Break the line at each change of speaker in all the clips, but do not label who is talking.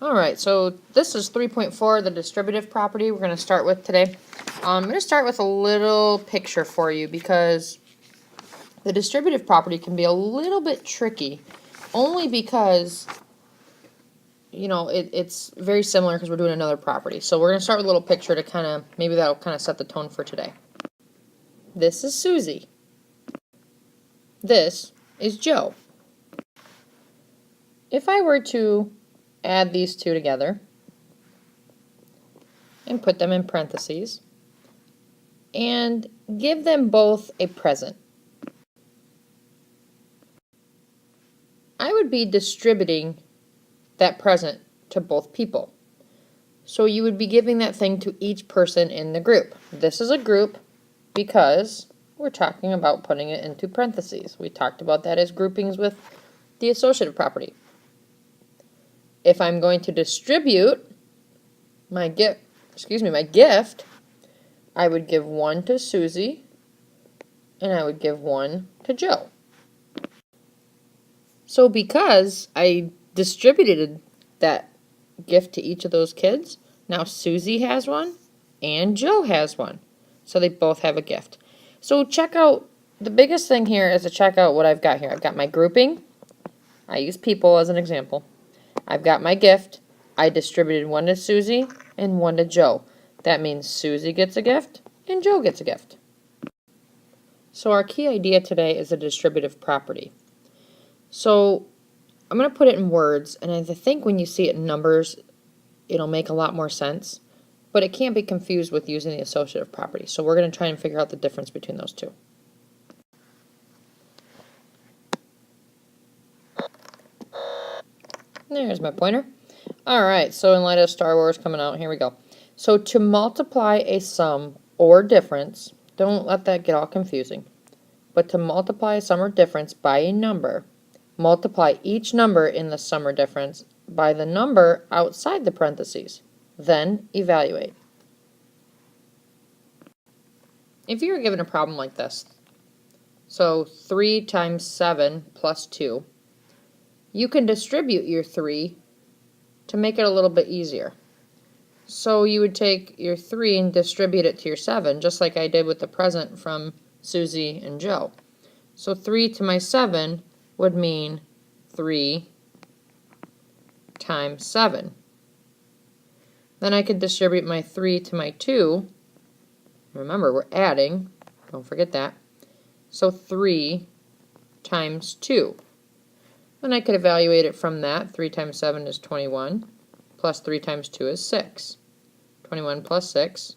Alright, so this is 3.4, the distributive property we're going to start with today. I'm going to start with a little picture for you because the distributive property can be a little bit tricky, only because, you know, it's very similar because we're doing another property. So we're going to start with a little picture to kind of, maybe that'll kind of set the tone for today. This is Susie. This is Joe. If I were to add these two together and put them in parentheses and give them both a present, I would be distributing that present to both people. So you would be giving that thing to each person in the group. This is a group because we're talking about putting it into parentheses. We talked about that as groupings with the associative property. If I'm going to distribute my gift, I would give one to Susie and I would give one to Joe. So because I distributed that gift to each of those kids, now Susie has one and Joe has one. So they both have a gift. So check out, the biggest thing here is to check out what I've got here. I've got my grouping. I use people as an example. I've got my gift. I distributed one to Susie and one to Joe. That means Susie gets a gift and Joe gets a gift. So our key idea today is a distributive property. So I'm going to put it in words, and I think when you see it in numbers, it'll make a lot more sense. But it can't be confused with using the associative property. So we're going to try and figure out the difference between those two. There's my pointer. Alright, so in light of Star Wars coming out, here we go. So to multiply a sum or difference, don't let that get all confusing, but to multiply a sum or difference by a number, multiply each number in the sum or difference by the number outside the parentheses. Then evaluate. If you were given a problem like this, so 3 times 7 plus 2, you can distribute your 3 to make it a little bit easier. So you would take your 3 and distribute it to your 7, just like I did with the present from Susie and Joe. So 3 to my 7 would mean 3 times 7. Then I could distribute my 3 to my 2. Remember, we're adding. Don't forget that. So 3 times 2. Then I could evaluate it from that. 3 times 7 is 21, plus 3 times 2 is 6. 21 plus 6.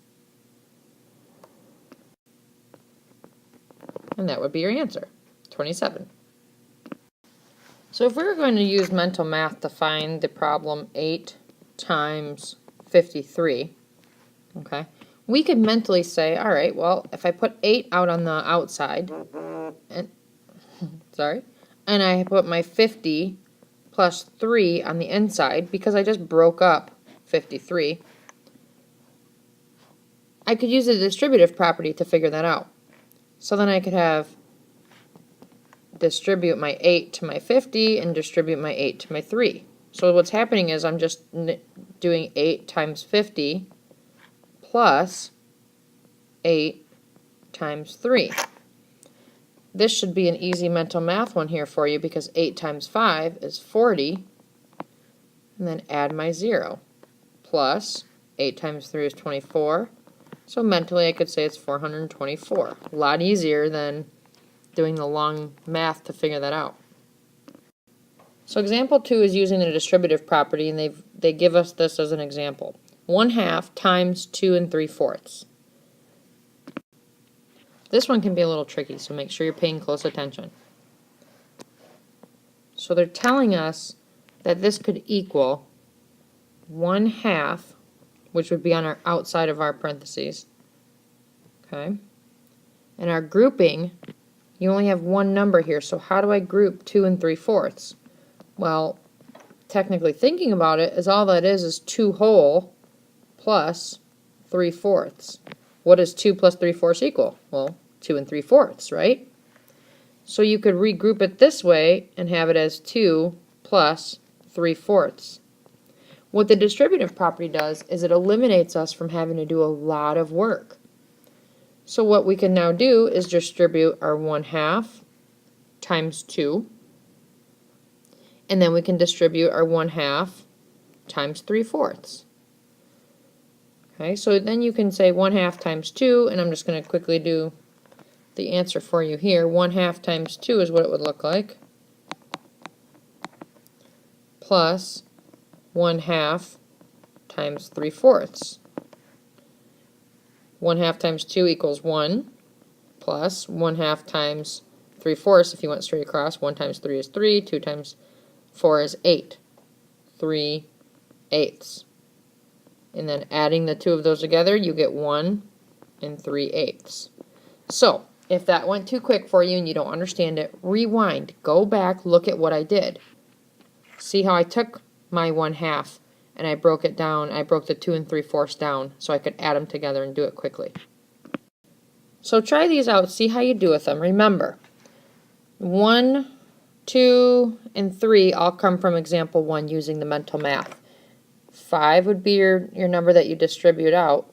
And that would be your answer, 27. So if we were going to use mental math to find the problem 8 times 53, okay, we could mentally say, all right, well, if I put 8 out on the outside, and and I put my 50 plus 3 on the inside, because I just broke up 53, I could use the distributive property to figure that out. So then I could have distribute my 8 to my 50 and distribute my 8 to my 3. So what's happening is I'm just doing 8 times 50 plus 8 times 3. This should be an easy mental math one here for you because 8 times 5 is 40, and then add my 0, plus 8 times 3 is 24, so mentally I could say it's 424. A lot easier than doing the long math to figure that out. So example 2 is using the distributive property, and they give us this as an example. 1/2 times 2 3/4. This one can be a little tricky, so make sure you're paying close attention. So they're telling us that this could equal 1/2, which would be on our outside of our parentheses. Okay? And our grouping, you only have one number here, so how do I group 2 3/4? Well, technically thinking about it, all that is 2 whole plus 3/4. What does 2 plus 3/4 equal? Well, 2 3/4, right? So you could regroup it this way and have it as 2 plus 3/4. What the distributive property does is it eliminates us from having to do a lot of work. So what we can now do is distribute our 1/2 times 2, and then we can distribute our 1/2 times 3/4. Okay, so then you can say 1/2 times 2, and I'm just going to quickly do the answer for you here. 1/2 times 2 is what it would look like, plus 1/2 times 3/4. 1/2 times 2 equals 1, plus 1/2 times 3/4, if you went straight across. 1 times 3 is 3, 2 times 4 is 8. 3/8. And then adding the two of those together, you get 1 3/8. So, if that went too quick for you and you don't understand it, rewind. Go back, look at what I did. See how I took my 1/2 and I broke it down. I broke the 2 3/4 down so I could add them together and do it quickly. So try these out, see how you do with them. Remember, 1, 2, and 3 all come from example 1 using the mental math. 5 would be your number that you distribute out.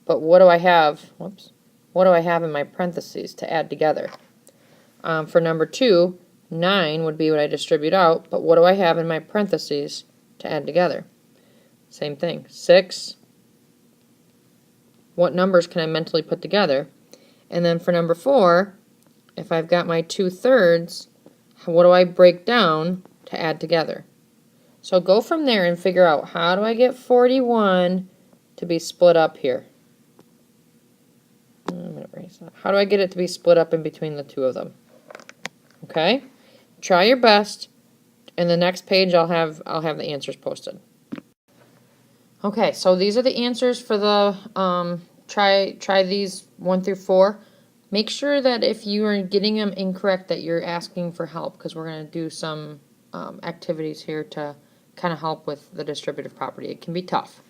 But what do I have? Whoops. What do I have in my parentheses to add together? For number 2, 9 would be what I distribute out, but what do I have in my parentheses to add together? Same thing. 6. What numbers can I mentally put together? And then for number 4, if I've got my 2/3, what do I break down to add together? So go from there and figure out, how do I get 41 to be split up here? I'm going to erase that. How do I get it to be split up in between the two of them? Okay? Try your best. And the next page I'll have the answers posted. Okay, so these are the answers for the try these 1 through 4. Make sure that if you are getting them incorrect that you're asking for help, because we're going to do some activities here to kind of help with the distributive property. It can be tough.